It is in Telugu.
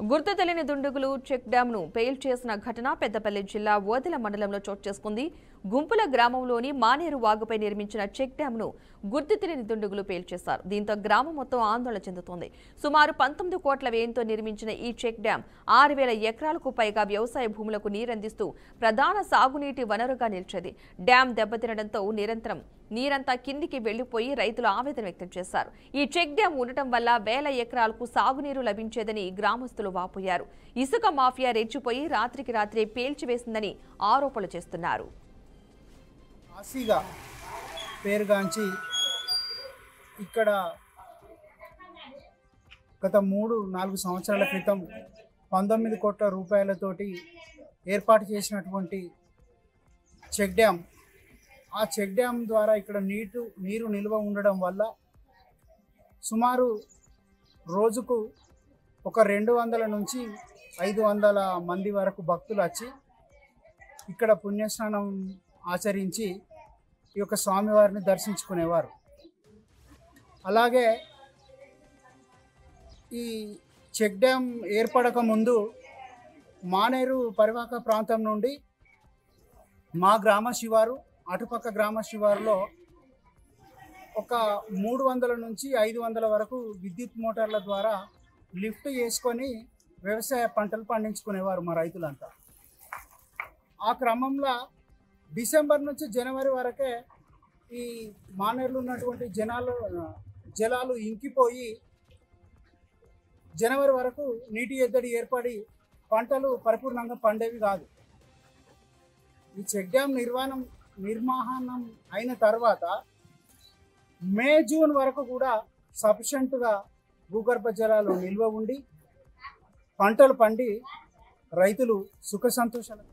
గుర్తు తెలియని దుండగులు చెక్ డ్యాంను పెయిల్ చేసిన ఘటన పెద్దపల్లి జిల్లా ఓదెల మండలంలో చోటు చేసుకుంది. గుంపుల గ్రామంలోని మానేరు వాగుపై నిర్మించిన చెక్ డ్యాంను గుర్తు తెలియని దుండగులు పెయిల్ చేశారు. దీంతో గ్రామం మొత్తం ఆందోళన చెందుతోంది. సుమారు 19 కోట్ల వ్యయంతో నిర్మించిన ఈ చెక్ డ్యాం 6000 ఎకరాలకు పైగా వ్యవసాయ భూములకు నీరందిస్తూ ప్రధాన సాగునీటి వనరుగా నిలిచేది. డ్యాం దెబ్బతినడంతో నిరంతరం నీరంతా కిందికి వెళ్లిపోయి రైతులు ఆవేదన వ్యక్తం చేశారు. ఈ చెక్ డ్యాం ఉండటం వల్ల వేల ఎకరాలకు సాగునీరు లభించేదని గ్రామస్తులు వాపోయారు. ఇసుక మాఫియా రెచ్చిపోయి రాత్రికి రాత్రే పేల్చివేసిందని ఆరోపణలు చేస్తున్నారు. ఆసిగా పేరుగాంచి ఇక్కడ గత 3-4 సంవత్సరాల క్రితం 19 కోట్ల రూపాయలతోటి ఏర్పాటు చేసినటువంటి చెక్ డ్యామ్, ఆ చెక్ డ్యామ్ ద్వారా ఇక్కడ నీరు నిల్వ ఉండడం వల్ల సుమారు రోజుకు ఒక 200 నుంచి 500 మంది వరకు భక్తులు వచ్చి ఇక్కడ పుణ్యస్నానం ఆచరించి ఈ యొక్క స్వామివారిని దర్శించుకునేవారు. అలాగే ఈ చెక్ డ్యామ్ ఏర్పడక ముందు మానేరు పరివాహక ప్రాంతం నుండి మా గ్రామ శివారు, అటుపక్క గ్రామ శివారులో ఒక 300 నుంచి 500 వరకు విద్యుత్ మోటార్ల ద్వారా లిఫ్ట్ చేసుకొని వ్యవసాయ పంటలు పండించుకునేవారు మా రైతులంతా. ఆ క్రమంలో డిసెంబర్ నుంచి జనవరి వరకే ఈ మానేరులో ఉన్నటువంటి జలాలు ఇంకిపోయి జనవరి వరకు నీటి ఎద్దడి ఏర్పడి పంటలు పరిపూర్ణంగా పండేవి కాదు. ఈ చెక్ డ్యామ్ నిర్మాణం అయిన తర్వాత మే జూన్ వరకు కూడా సఫిషియెంట్గా భూగర్భ జలాలు నిల్వ ఉండి పంటలు పండి రైతులు సుఖ సంతోషాలు